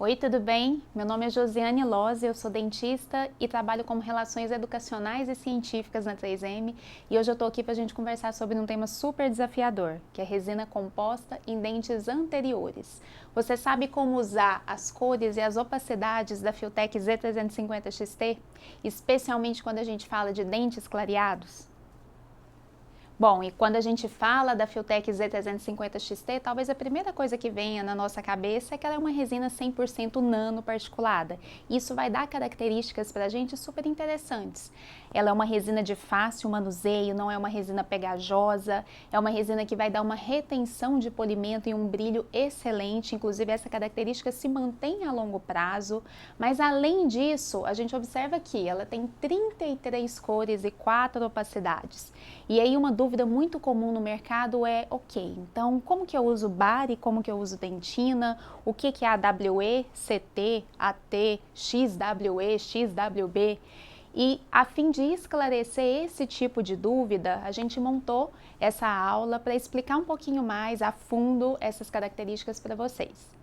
Oi, tudo bem? Meu nome é Josiane Lose, eu sou dentista e trabalho como Relações Educacionais e Científicas na 3M e hoje eu estou aqui para a gente conversar sobre um tema super desafiador, que é resina composta em dentes anteriores. Você sabe como usar as cores e as opacidades da Filtek Z350 XT, especialmente quando a gente fala de dentes clareados? Bom, e quando a gente fala da Filtek Z350 XT, talvez a primeira coisa que venha na nossa cabeça é que ela é uma resina 100% nano particulada. Isso vai dar características para a gente super interessantes. Ela é uma resina de fácil manuseio, não é uma resina pegajosa, é uma resina que vai dar uma retenção de polimento e um brilho excelente, inclusive essa característica se mantém a longo prazo, mas além disso, a gente observa que ela tem 33 cores e 4 opacidades. E aí uma dúvida muito comum no mercado é, ok, então como que eu uso bari, como que eu uso dentina, o que é AWE, CT, AT, XWE, XWB? E a fim de esclarecer esse tipo de dúvida, a gente montou essa aula para explicar um pouquinho mais a fundo essas características para vocês.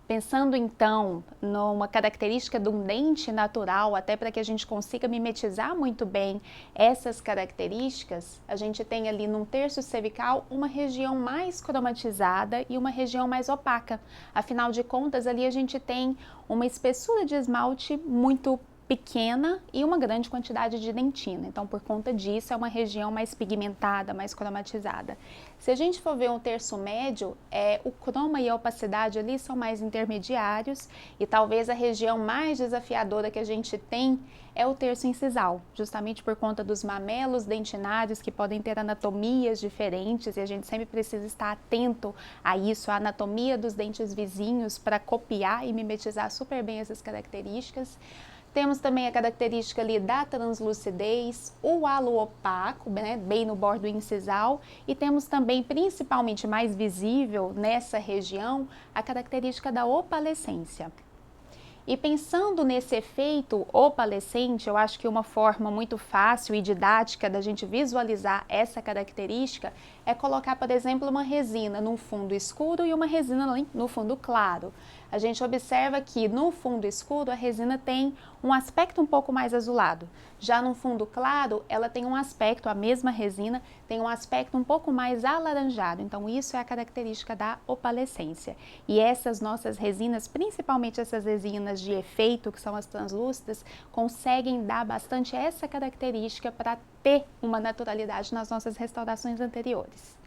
Pensando então numa característica de um dente natural, até para que a gente consiga mimetizar muito bem essas características, a gente tem ali num terço cervical uma região mais cromatizada e uma região mais opaca. Afinal de contas, ali a gente tem uma espessura de esmalte muito pequena e uma grande quantidade de dentina. Então, por conta disso, é uma região mais pigmentada, mais cromatizada. Se a gente for ver um terço médio, o croma e a opacidade ali são mais intermediários e talvez a região mais desafiadora que a gente tem é o terço incisal, justamente por conta dos mamelos dentinários que podem ter anatomias diferentes e a gente sempre precisa estar atento a isso, a anatomia dos dentes vizinhos para copiar e mimetizar super bem essas características. Temos também a característica ali da translucidez, o halo opaco, né, bem no bordo incisal, e temos também, principalmente mais visível nessa região, a característica da opalescência. E pensando nesse efeito opalescente, eu acho que uma forma muito fácil e didática da gente visualizar essa característica é colocar, por exemplo, uma resina num fundo escuro e uma resina no fundo claro. A gente observa que no fundo escuro a resina tem um aspecto um pouco mais azulado. Já no fundo claro, ela tem um aspecto, a mesma resina, tem um aspecto um pouco mais alaranjado. Então isso é a característica da opalescência. E essas nossas resinas, principalmente essas resinas de efeito, que são as translúcidas, conseguem dar bastante essa característica para ter uma naturalidade nas nossas restaurações anteriores.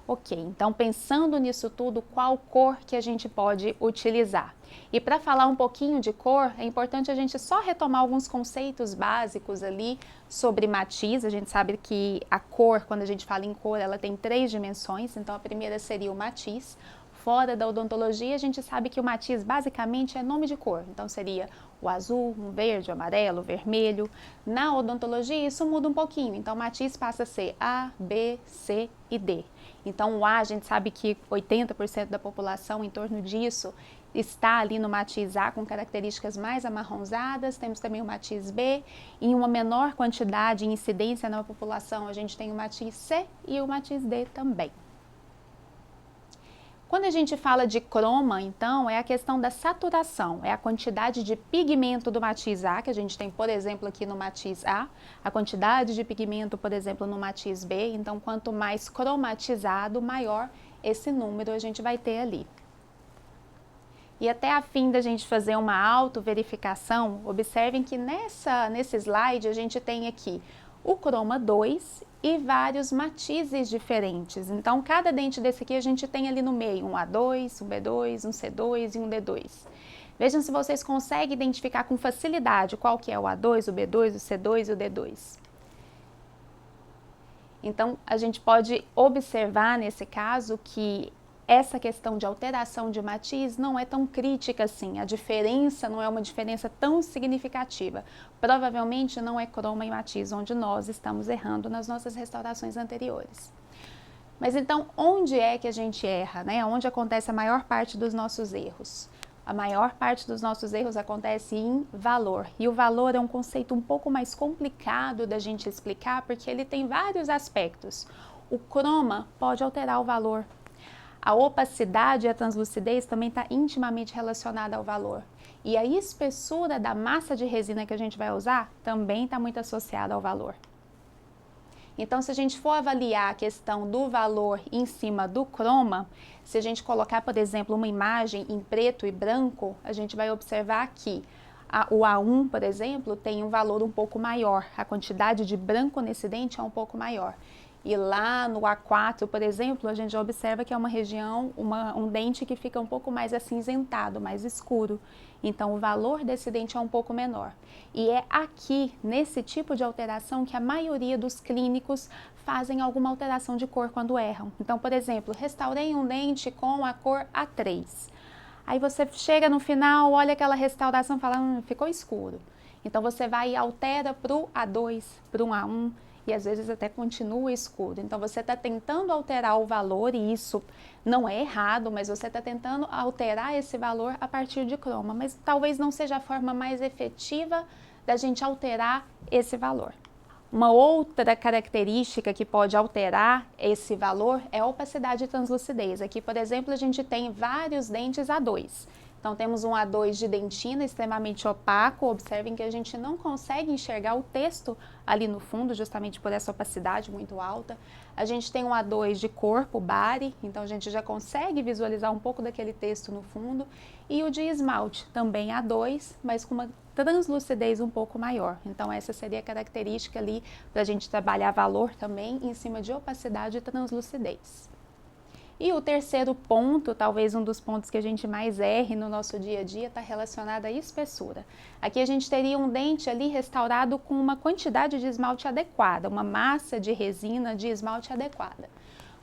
Ok, então pensando nisso tudo, qual cor que a gente pode utilizar? E para falar um pouquinho de cor, é importante a gente só retomar alguns conceitos básicos ali sobre matiz. A gente sabe que a cor, quando a gente fala em cor, ela tem 3 dimensões, então a primeira seria o matiz. Fora da odontologia, a gente sabe que o matiz basicamente é nome de cor, então seria o azul, um verde, o amarelo, o vermelho. Na odontologia isso muda um pouquinho, então o matiz passa a ser A, B, C e D. Então o A, a gente sabe que 80% da população, em torno disso, está ali no matiz A com características mais amarronzadas. Temos também o matiz B, em uma menor quantidade e incidência na população a gente tem o matiz C e o matiz D também. Quando a gente fala de croma, então, é a questão da saturação, é a quantidade de pigmento do matiz A, que a gente tem, por exemplo, aqui no matiz A, a quantidade de pigmento, por exemplo, no matiz B, então quanto mais cromatizado, maior esse número a gente vai ter ali. E até a fim da gente fazer uma auto-verificação, observem que nesse slide a gente tem aqui o croma 2 e vários matizes diferentes. Então, cada dente desse aqui a gente tem ali no meio um A2, um B2, um C2 e um D2. Vejam se vocês conseguem identificar com facilidade qual que é o A2, o B2, o C2 e o D2. Então, a gente pode observar nesse caso que essa questão de alteração de matiz não é tão crítica assim, a diferença não é uma diferença tão significativa. Provavelmente não é croma e matiz onde nós estamos errando nas nossas restaurações anteriores. Mas então, onde é que a gente erra, né? Onde acontece a maior parte dos nossos erros? A maior parte dos nossos erros acontece em valor. E o valor é um conceito um pouco mais complicado da gente explicar, porque ele tem vários aspectos. O croma pode alterar o valor. A opacidade e a translucidez também está intimamente relacionada ao valor. E a espessura da massa de resina que a gente vai usar também está muito associada ao valor. Então, se a gente for avaliar a questão do valor em cima do croma, se a gente colocar, por exemplo, uma imagem em preto e branco, a gente vai observar que o A1, por exemplo, tem um valor um pouco maior, a quantidade de branco nesse dente é um pouco maior. E lá no A4, por exemplo, a gente já observa que é uma região, um dente que fica um pouco mais acinzentado, mais escuro. Então, o valor desse dente é um pouco menor. E é aqui, nesse tipo de alteração, que a maioria dos clínicos fazem alguma alteração de cor quando erram. Então, por exemplo, restaurei um dente com a cor A3. Aí você chega no final, olha aquela restauração e fala, ficou escuro. Então, você vai e altera para o A2, para um A1. E às vezes até continua escuro. Então você está tentando alterar o valor, e isso não é errado, mas você está tentando alterar esse valor a partir de croma, mas talvez não seja a forma mais efetiva da gente alterar esse valor. Uma outra característica que pode alterar esse valor é a opacidade e translucidez. Aqui, por exemplo, a gente tem vários dentes A2. Então, temos um A2 de dentina extremamente opaco. Observem que a gente não consegue enxergar o texto ali no fundo, justamente por essa opacidade muito alta. A gente tem um A2 de corpo, bari, então a gente já consegue visualizar um pouco daquele texto no fundo. E o de esmalte, também A2, mas com uma translucidez um pouco maior. Então, essa seria a característica ali para a gente trabalhar valor também em cima de opacidade e translucidez. E o terceiro ponto, talvez um dos pontos que a gente mais erre no nosso dia a dia, está relacionado à espessura. Aqui a gente teria um dente ali restaurado com uma quantidade de esmalte adequada, uma massa de resina de esmalte adequada.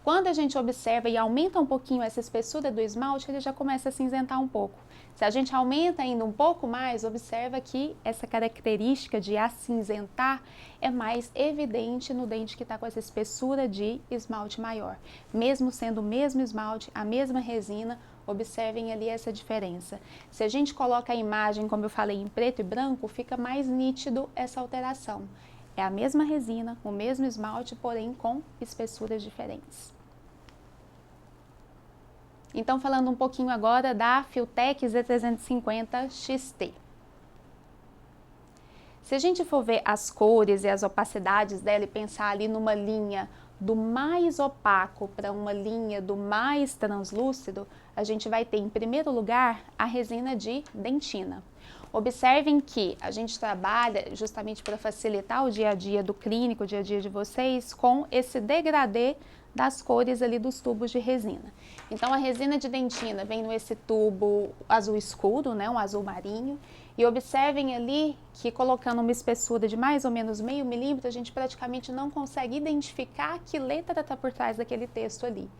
Quando a gente observa e aumenta um pouquinho essa espessura do esmalte, ele já começa a cinzentar um pouco. Se a gente aumenta ainda um pouco mais, observa que essa característica de acinzentar é mais evidente no dente que está com essa espessura de esmalte maior. Mesmo sendo o mesmo esmalte, a mesma resina, observem ali essa diferença. Se a gente coloca a imagem, como eu falei, em preto e branco, fica mais nítido essa alteração. É a mesma resina, o mesmo esmalte, porém com espessuras diferentes. Então, falando um pouquinho agora da Filtek Z350 XT. Se a gente for ver as cores e as opacidades dela e pensar ali numa linha do mais opaco para uma linha do mais translúcido, a gente vai ter, em primeiro lugar, a resina de dentina. Observem que a gente trabalha justamente para facilitar o dia a dia do clínico, o dia a dia de vocês, com esse degradê das cores ali dos tubos de resina. Então, a resina de dentina vem nesse tubo azul escuro, né, um azul marinho, e observem ali que colocando uma espessura de mais ou menos meio milímetro, a gente praticamente não consegue identificar que letra está por trás daquele texto ali.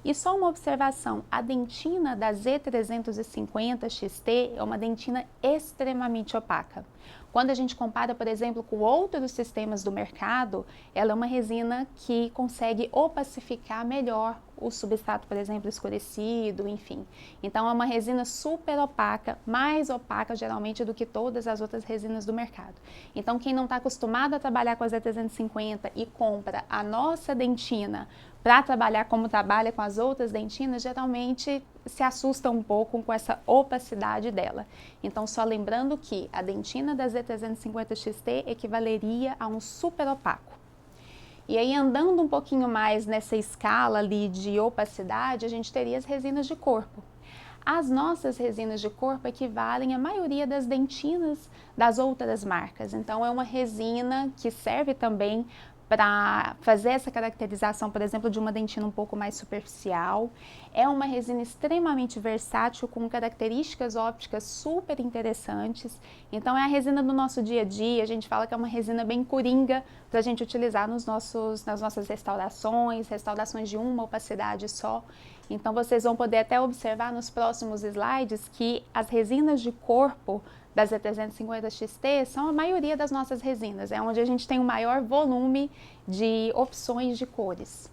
E só uma observação, a dentina da Z350 XT é uma dentina extremamente opaca. Quando a gente compara, por exemplo, com outros sistemas do mercado, ela é uma resina que consegue opacificar melhor o substrato, por exemplo, escurecido, enfim. Então, é uma resina super opaca, mais opaca geralmente do que todas as outras resinas do mercado. Então, quem não está acostumado a trabalhar com a Z350 e compra a nossa dentina para trabalhar como trabalha com as outras dentinas, geralmente se assusta um pouco com essa opacidade dela. Então, só lembrando que a dentina da Z350 XT equivaleria a um super opaco. E aí, andando um pouquinho mais nessa escala ali de opacidade, a gente teria as resinas de corpo. As nossas resinas de corpo equivalem à maioria das dentinas das outras marcas. Então, é uma resina que serve também para fazer essa caracterização, por exemplo, de uma dentina um pouco mais superficial. É uma resina extremamente versátil, com características ópticas super interessantes. Então, é a resina do nosso dia a dia. A gente fala que é uma resina bem coringa para a gente utilizar nas nossas restaurações de uma opacidade só. Então, vocês vão poder até observar nos próximos slides que as resinas de corpo da Z350 XT são a maioria das nossas resinas, é onde a gente tem o maior volume de opções de cores.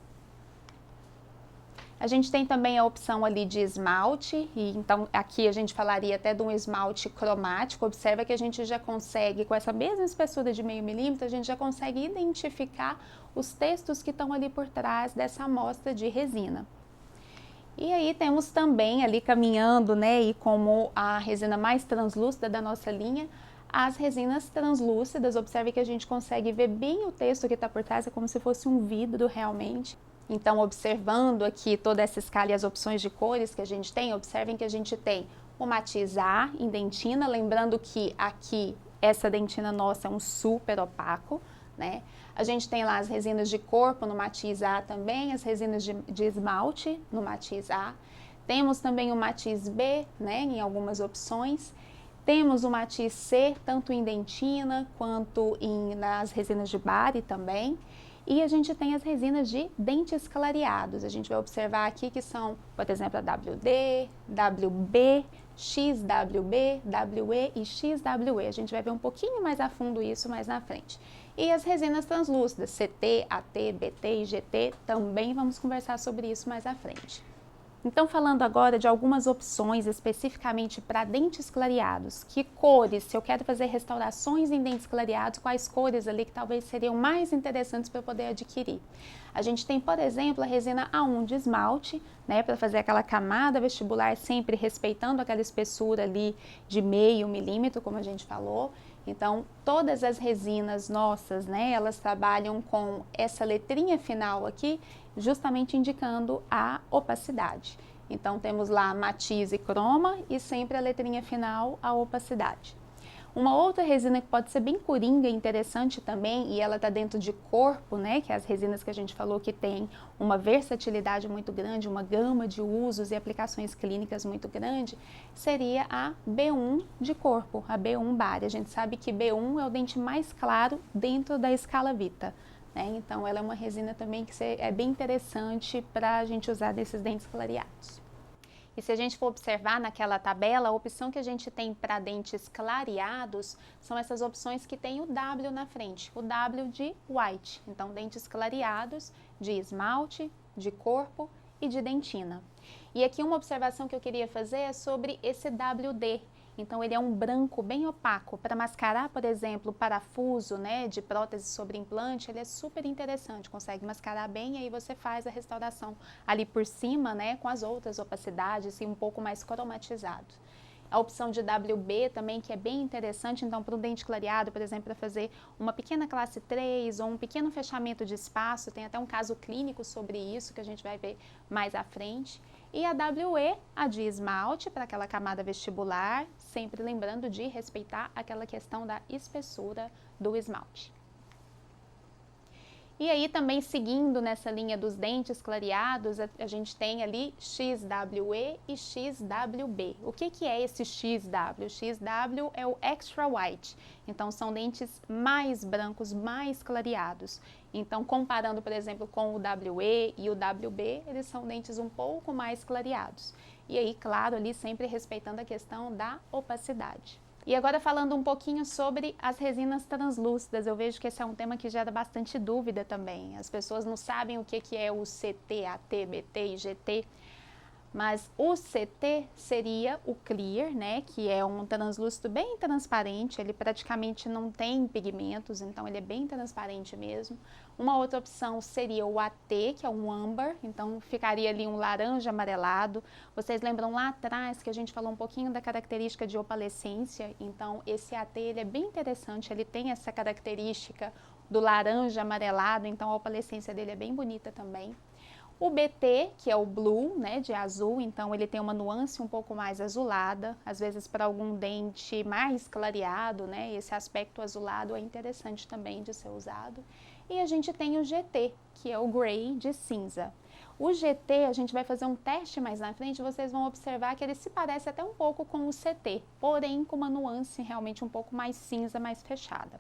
A gente tem também a opção ali de esmalte, e então aqui a gente falaria até de um esmalte cromático. Observa que a gente já consegue, com essa mesma espessura de meio milímetro, a gente já consegue identificar os textos que estão ali por trás dessa amostra de resina. E aí temos também ali caminhando, né, e como a resina mais translúcida da nossa linha, as resinas translúcidas. Observe que a gente consegue ver bem o texto que está por trás, é como se fosse um vidro realmente. Então, observando aqui toda essa escala e as opções de cores que a gente tem, observem que a gente tem o matiz A em dentina, lembrando que aqui essa dentina nossa é um super opaco, né? A gente tem lá as resinas de corpo no matiz A também, as resinas de esmalte no matiz A. Temos também o matiz B, né, em algumas opções. Temos o matiz C, tanto em dentina quanto nas resinas de Bari também. E a gente tem as resinas de dentes clareados. A gente vai observar aqui que são, por exemplo, a WD, WB, XWB, WE e XWE. A gente vai ver um pouquinho mais a fundo isso mais na frente. E as resinas translúcidas, CT, AT, BT e GT, também vamos conversar sobre isso mais à frente. Então, falando agora de algumas opções especificamente para dentes clareados, que cores, se eu quero fazer restaurações em dentes clareados, quais cores ali que talvez seriam mais interessantes para eu poder adquirir? A gente tem, por exemplo, a resina A1 de esmalte, né, para fazer aquela camada vestibular, sempre respeitando aquela espessura ali de 0,5 milímetro, como a gente falou. Então, todas as resinas nossas, né, elas trabalham com essa letrinha final aqui, justamente indicando a opacidade. Então, temos lá matiz e croma e sempre a letrinha final, a opacidade. Uma outra resina que pode ser bem coringa e interessante também, e ela está dentro de corpo, né, que é as resinas que a gente falou que tem uma versatilidade muito grande, uma gama de usos e aplicações clínicas muito grande, seria a B1 de corpo, a B1 Bari. A gente sabe que B1 é o dente mais claro dentro da escala Vita, né? Então ela é uma resina também que é bem interessante para a gente usar desses dentes clareados. E se a gente for observar naquela tabela, a opção que a gente tem para dentes clareados são essas opções que tem o W na frente, o W de white. Então, dentes clareados de esmalte, de corpo e de dentina. E aqui uma observação que eu queria fazer é sobre esse WD. Então, ele é um branco bem opaco. Para mascarar, por exemplo, o parafuso, né, de prótese sobre implante, ele é super interessante, consegue mascarar bem e aí você faz a restauração ali por cima, né, com as outras opacidades e um pouco mais cromatizado. A opção de WB também, que é bem interessante, então para o dente clareado, por exemplo, para fazer uma pequena classe 3 ou um pequeno fechamento de espaço, tem até um caso clínico sobre isso que a gente vai ver mais à frente. E a WE, a de esmalte, para aquela camada vestibular, sempre lembrando de respeitar aquela questão da espessura do esmalte. E aí também seguindo nessa linha dos dentes clareados, a gente tem ali XWE e XWB. O que é esse XW? O XW é o Extra White, então são dentes mais brancos, mais clareados. Então comparando, por exemplo, com o WE e o WB, eles são dentes um pouco mais clareados. E aí, claro, ali sempre respeitando a questão da opacidade. E agora falando um pouquinho sobre as resinas translúcidas, eu vejo que esse é um tema que gera bastante dúvida também. As pessoas não sabem o que é o CT, AT, BT e GT, mas o CT seria o clear, né, que é um translúcido bem transparente, ele praticamente não tem pigmentos, então ele é bem transparente mesmo. Uma outra opção seria o AT, que é um âmbar, então ficaria ali um laranja amarelado. Vocês lembram lá atrás que a gente falou um pouquinho da característica de opalescência, então esse AT ele é bem interessante, ele tem essa característica do laranja amarelado, então a opalescência dele é bem bonita também. O BT, que é o blue, né, de azul, então ele tem uma nuance um pouco mais azulada, às vezes para algum dente mais clareado, né, esse aspecto azulado é interessante também de ser usado. E a gente tem o GT, que é o gray de cinza. O GT, a gente vai fazer um teste mais na frente, vocês vão observar que ele se parece até um pouco com o CT, porém com uma nuance realmente um pouco mais cinza, mais fechada.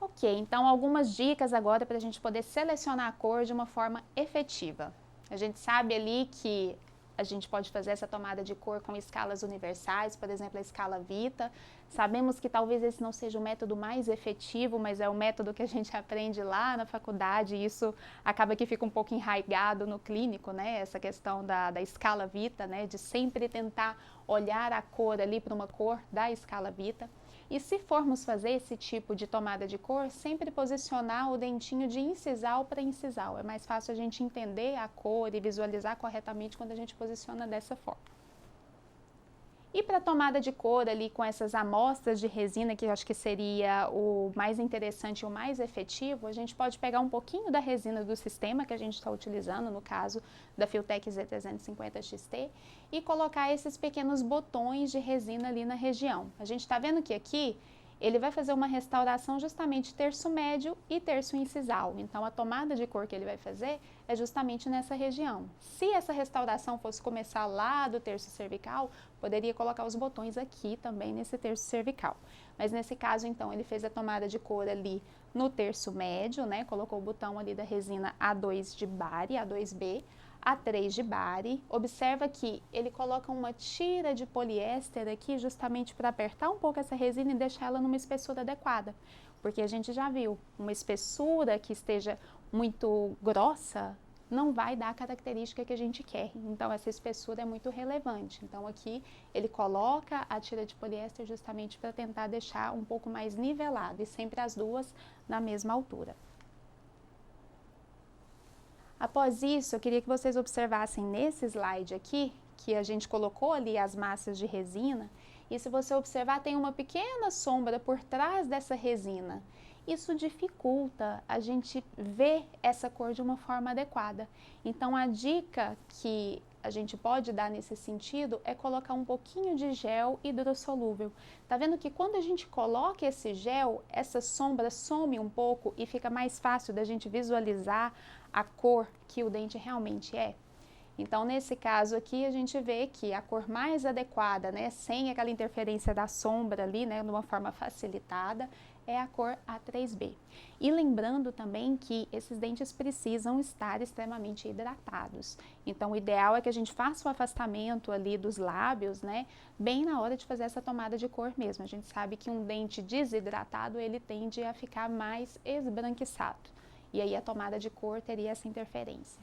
Ok, então algumas dicas agora para a gente poder selecionar a cor de uma forma efetiva. A gente sabe ali que a gente pode fazer essa tomada de cor com escalas universais, por exemplo, a escala Vita. Sabemos que talvez esse não seja o método mais efetivo, mas é o método que a gente aprende lá na faculdade e isso acaba que fica um pouco enraizado no clínico, né? Essa questão da escala Vita, né? De sempre tentar olhar a cor ali para uma cor da escala Vita. E se formos fazer esse tipo de tomada de cor, sempre posicionar o dentinho de incisal para incisal. É mais fácil a gente entender a cor e visualizar corretamente quando a gente posiciona dessa forma. E para tomada de cor ali com essas amostras de resina, que eu acho que seria o mais interessante e o mais efetivo, a gente pode pegar um pouquinho da resina do sistema que a gente está utilizando, no caso da Filtek Z350 XT, e colocar esses pequenos botões de resina ali na região. A gente está vendo que aqui ele vai fazer uma restauração justamente terço médio e terço incisal. Então, a tomada de cor que ele vai fazer é justamente nessa região. Se essa restauração fosse começar lá do terço cervical, poderia colocar os botões aqui também nesse terço cervical. Mas nesse caso, então, ele fez a tomada de cor ali no terço médio, né? Colocou o botão ali da resina A2 de Bari, A2B, A3 de Bari. Observa que ele coloca uma tira de poliéster aqui justamente para apertar um pouco essa resina e deixar ela numa espessura adequada. Porque a gente já viu, uma espessura que esteja muito grossa não vai dar a característica que a gente quer. Então, essa espessura é muito relevante. Então, aqui ele coloca a tira de poliéster justamente para tentar deixar um pouco mais nivelado e sempre as duas na mesma altura. Após isso, eu queria que vocês observassem nesse slide aqui, que a gente colocou ali as massas de resina, e se você observar, tem uma pequena sombra por trás dessa resina. Isso dificulta a gente ver essa cor de uma forma adequada. Então, a dica que a gente pode dar nesse sentido é colocar um pouquinho de gel hidrossolúvel. Tá vendo que quando a gente coloca esse gel, essa sombra some um pouco e fica mais fácil da gente visualizar a cor que o dente realmente é? Então, nesse caso aqui, a gente vê que a cor mais adequada, né, sem aquela interferência da sombra ali, né, de uma forma facilitada, é a cor A3B. E lembrando também que esses dentes precisam estar extremamente hidratados. Então, o ideal é que a gente faça o afastamento ali dos lábios, né, bem na hora de fazer essa tomada de cor mesmo. A gente sabe que um dente desidratado, ele tende a ficar mais esbranquiçado. E aí a tomada de cor teria essa interferência.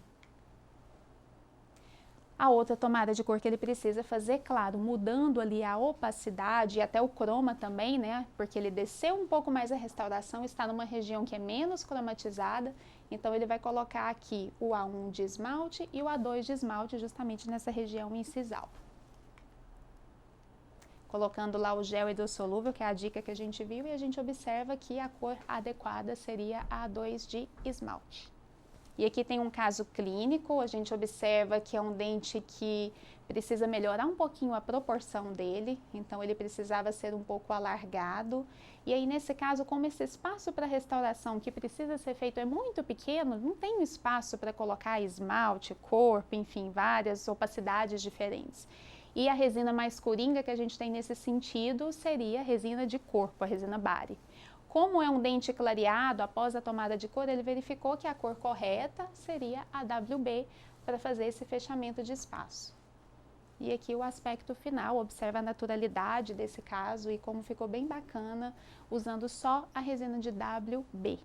A outra tomada de cor que ele precisa fazer, claro, mudando ali a opacidade e até o croma também, né? Porque ele desceu um pouco mais a restauração, está numa região que é menos cromatizada, então ele vai colocar aqui o A1 de esmalte e o A2 de esmalte justamente nessa região incisal. Colocando lá o gel hidrossolúvel, que é a dica que a gente viu, e a gente observa que a cor adequada seria a A2 de esmalte. E aqui tem um caso clínico, a gente observa que é um dente que precisa melhorar um pouquinho a proporção dele, então ele precisava ser um pouco alargado. E aí nesse caso, como esse espaço para restauração que precisa ser feito é muito pequeno, não tem espaço para colocar esmalte, corpo, enfim, várias opacidades diferentes. E a resina mais coringa que a gente tem nesse sentido seria a resina de corpo, a resina Bari. Como é um dente clareado, após a tomada de cor, ele verificou que a cor correta seria a WB para fazer esse fechamento de espaço. E aqui o aspecto final, observa a naturalidade desse caso e como ficou bem bacana usando só a resina de WB.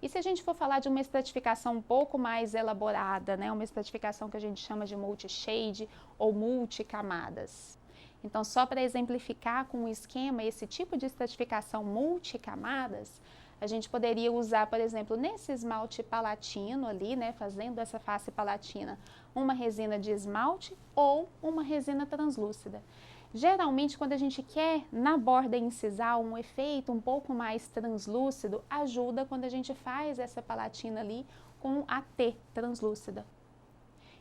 E se a gente for falar de uma estratificação um pouco mais elaborada, né, uma estratificação que a gente chama de multi-shade ou multicamadas. Então, só para exemplificar com o esquema, esse tipo de estratificação multicamadas, a gente poderia usar, por exemplo, nesse esmalte palatino ali, né, fazendo essa face palatina, uma resina de esmalte ou uma resina translúcida. Geralmente, quando a gente quer na borda incisal um efeito um pouco mais translúcido, ajuda quando a gente faz essa palatina ali com a T translúcida.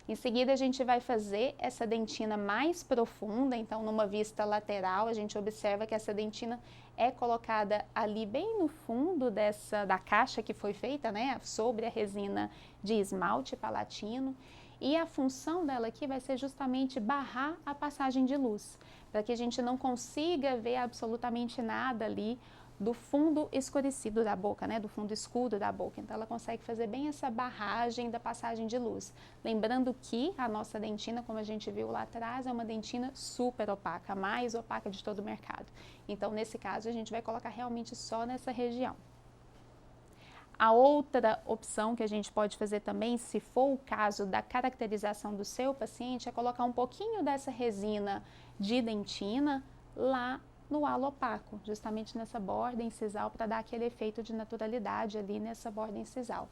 Em seguida, a gente vai fazer essa dentina mais profunda, então numa vista lateral, a gente observa que essa dentina é colocada ali bem no fundo da caixa que foi feita, né, sobre a resina de esmalte palatino. E a função dela aqui vai ser justamente barrar a passagem de luz, para que a gente não consiga ver absolutamente nada ali do fundo escurecido da boca, né, do fundo escuro da boca. Então, ela consegue fazer bem essa barragem da passagem de luz. Lembrando que a nossa dentina, como a gente viu lá atrás, é uma dentina super opaca, a mais opaca de todo o mercado. Então, nesse caso, a gente vai colocar realmente só nessa região. A outra opção que a gente pode fazer também, se for o caso da caracterização do seu paciente, é colocar um pouquinho dessa resina de dentina lá no halo opaco, justamente nessa borda incisal, para dar aquele efeito de naturalidade ali nessa borda incisal.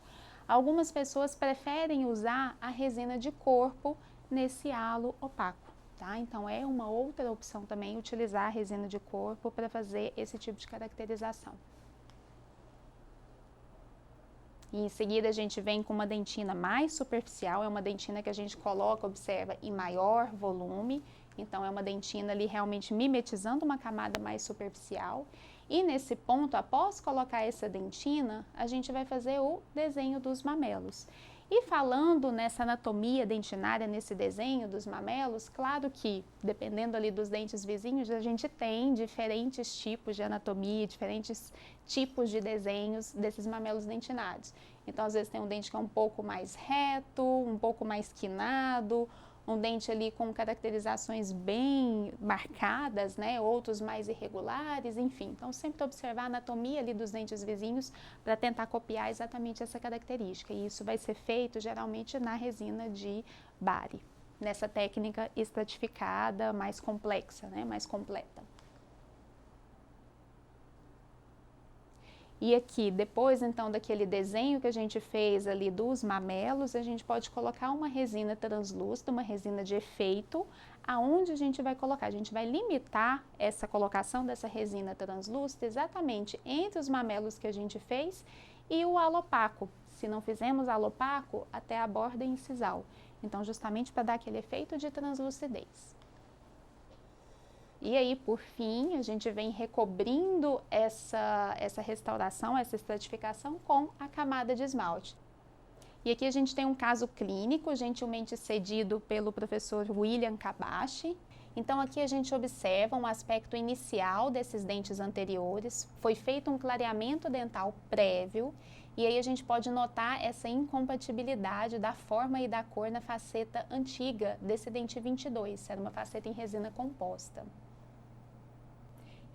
Algumas pessoas preferem usar a resina de corpo nesse halo opaco, tá? Então é uma outra opção também utilizar a resina de corpo para fazer esse tipo de caracterização. E em seguida a gente vem com uma dentina mais superficial, é uma dentina que a gente coloca, observa, em maior volume, então é uma dentina ali realmente mimetizando uma camada mais superficial. E nesse ponto, após colocar essa dentina, a gente vai fazer o desenho dos mamelos. E falando nessa anatomia dentinária, nesse desenho dos mamelos, claro que, dependendo ali dos dentes vizinhos, a gente tem diferentes tipos de anatomia, diferentes tipos de desenhos desses mamelos dentinários. Então, às vezes tem um dente que é um pouco mais reto, um pouco mais quinado, um dente ali com caracterizações bem marcadas, né? Outros mais irregulares, enfim. Então, sempre observar a anatomia ali dos dentes vizinhos para tentar copiar exatamente essa característica. E isso vai ser feito geralmente na resina de Bari, nessa técnica estratificada, mais complexa, né? Mais completa. E aqui, depois então daquele desenho que a gente fez ali dos mamelos, a gente pode colocar uma resina translúcida, uma resina de efeito, aonde a gente vai colocar? A gente vai limitar essa colocação dessa resina translúcida exatamente entre os mamelos que a gente fez e o halo opaco. Se não fizemos halo opaco, até a borda incisal. Então, justamente para dar aquele efeito de translucidez. E aí, por fim, a gente vem recobrindo essa restauração, essa estratificação com a camada de esmalte. E aqui a gente tem um caso clínico, gentilmente cedido pelo professor William Kabashi. Então, aqui a gente observa um aspecto inicial desses dentes anteriores, foi feito um clareamento dental prévio, e aí a gente pode notar essa incompatibilidade da forma e da cor na faceta antiga desse dente 22, era uma faceta em resina composta.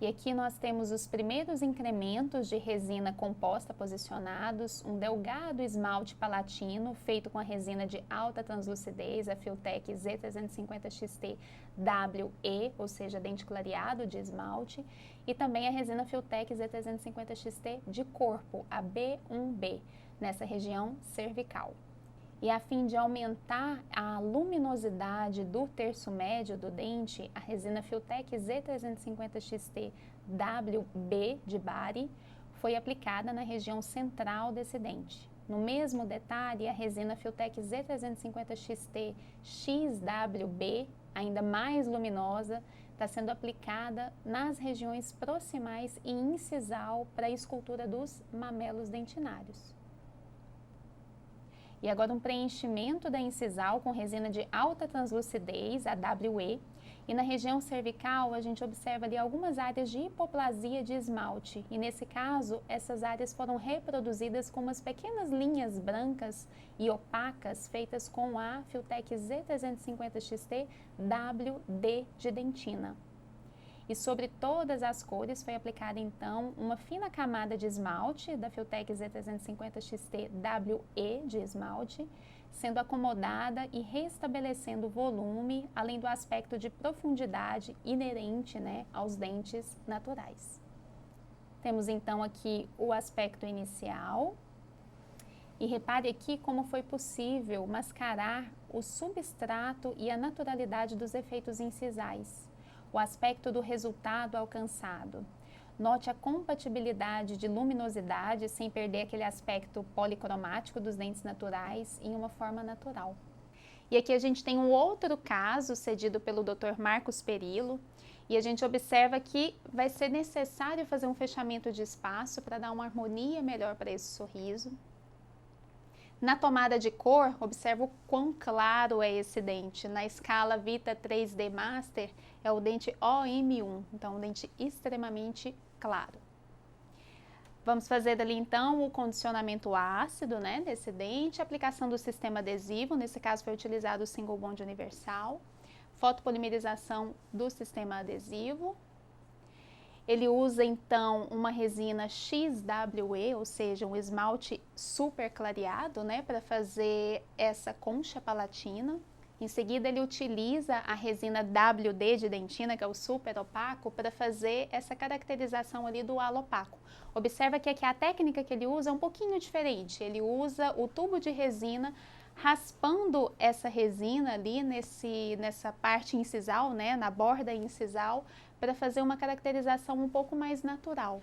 E aqui nós temos os primeiros incrementos de resina composta posicionados, um delgado esmalte palatino feito com a resina de alta translucidez, a Filtek Z350XT WE, ou seja, dente clareado de esmalte, e também a resina Filtek Z350XT de corpo, a B1B, nessa região cervical. E a fim de aumentar a luminosidade do terço médio do dente, a resina Filtek Z350XT WB de Bari foi aplicada na região central desse dente. No mesmo detalhe, a resina Filtek Z350XT XWB, ainda mais luminosa, está sendo aplicada nas regiões proximais e incisal para a escultura dos mamelos dentinários. E agora um preenchimento da incisal com resina de alta translucidez, a WE, e na região cervical a gente observa ali algumas áreas de hipoplasia de esmalte, e nesse caso essas áreas foram reproduzidas com umas pequenas linhas brancas e opacas feitas com a Filtek Z350XT WD de dentina. E sobre todas as cores foi aplicada então uma fina camada de esmalte da Filtek Z350XT WE de esmalte, sendo acomodada e restabelecendo o volume, além do aspecto de profundidade inerente, né, aos dentes naturais. Temos então aqui o aspecto inicial. E repare aqui como foi possível mascarar o substrato e a naturalidade dos efeitos incisais. O aspecto do resultado alcançado. Note a compatibilidade de luminosidade sem perder aquele aspecto policromático dos dentes naturais em uma forma natural. E aqui a gente tem um outro caso cedido pelo Dr. Marcos Perillo, e a gente observa que vai ser necessário fazer um fechamento de espaço para dar uma harmonia melhor para esse sorriso. Na tomada de cor, observa o quão claro é esse dente. Na escala Vita 3D Master, é o dente OM1, então um dente extremamente claro. Vamos fazer ali então o condicionamento ácido, né, desse dente, aplicação do sistema adesivo, nesse caso foi utilizado o Single Bond Universal, fotopolimerização do sistema adesivo. Ele usa então uma resina XWE, ou seja, um esmalte super clareado, né, para fazer essa concha palatina. Em seguida, ele utiliza a resina WD de dentina, que é o super opaco, para fazer essa caracterização ali do halo opaco. Observa que aqui a técnica que ele usa é um pouquinho diferente. Ele usa o tubo de resina raspando essa resina ali nessa parte incisal, né, na borda incisal, para fazer uma caracterização um pouco mais natural.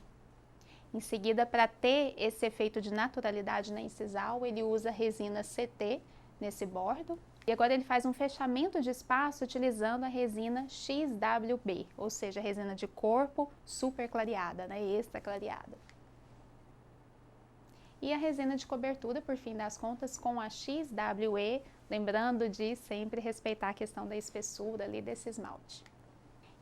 Em seguida, para ter esse efeito de naturalidade na incisal, ele usa resina CT nesse bordo. E agora ele faz um fechamento de espaço utilizando a resina XWB, ou seja, a resina de corpo super clareada, né, extra clareada. E a resina de cobertura, por fim das contas, com a XWE, lembrando de sempre respeitar a questão da espessura ali desse esmalte.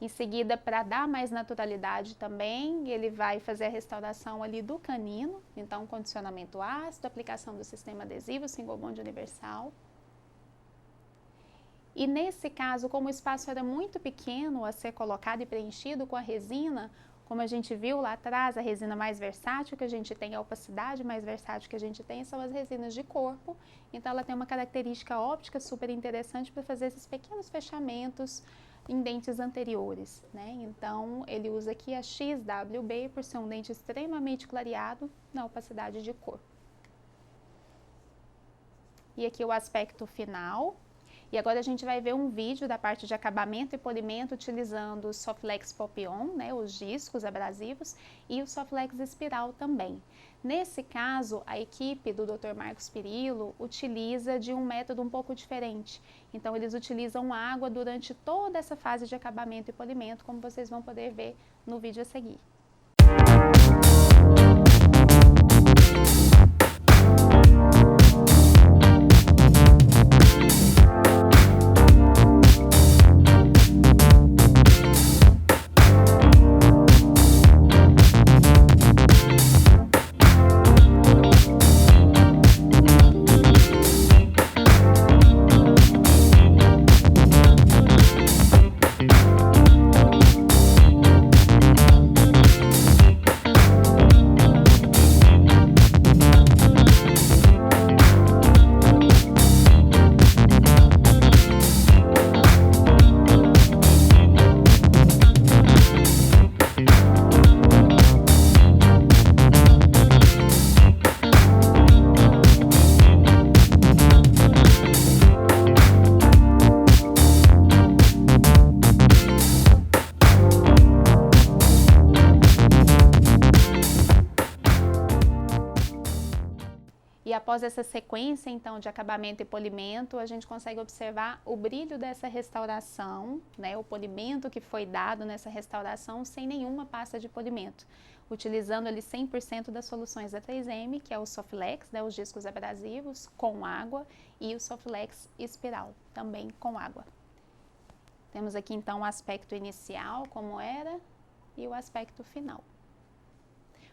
Em seguida, para dar mais naturalidade também, ele vai fazer a restauração ali do canino, então condicionamento ácido, aplicação do sistema adesivo single bond universal. E nesse caso, como o espaço era muito pequeno a ser colocado e preenchido com a resina, como a gente viu lá atrás, a resina mais versátil que a gente tem, a opacidade mais versátil que a gente tem são as resinas de corpo. Então ela tem uma característica óptica super interessante para fazer esses pequenos fechamentos em dentes anteriores, né? Então ele usa aqui a XWB por ser um dente extremamente clareado na opacidade de corpo. E aqui o aspecto final. E agora a gente vai ver um vídeo da parte de acabamento e polimento utilizando o Soflex Pop-On, né, os discos abrasivos, e o Soflex Espiral também. Nesse caso, a equipe do Dr. Marcos Pirillo utiliza de um método um pouco diferente. Então, eles utilizam água durante toda essa fase de acabamento e polimento, como vocês vão poder ver no vídeo a seguir. E após essa sequência, então, de acabamento e polimento, a gente consegue observar o brilho dessa restauração, né, o polimento que foi dado nessa restauração sem nenhuma pasta de polimento, utilizando ali 100% das soluções da 3M, que é o Soflex, né, os discos abrasivos, com água, e o Soflex Espiral, também com água. Temos aqui, então, o aspecto inicial, como era, e o aspecto final.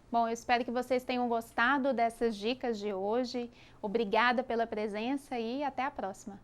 Bom, eu espero que vocês tenham gostado dessas dicas de hoje. Obrigada pela presença e até a próxima!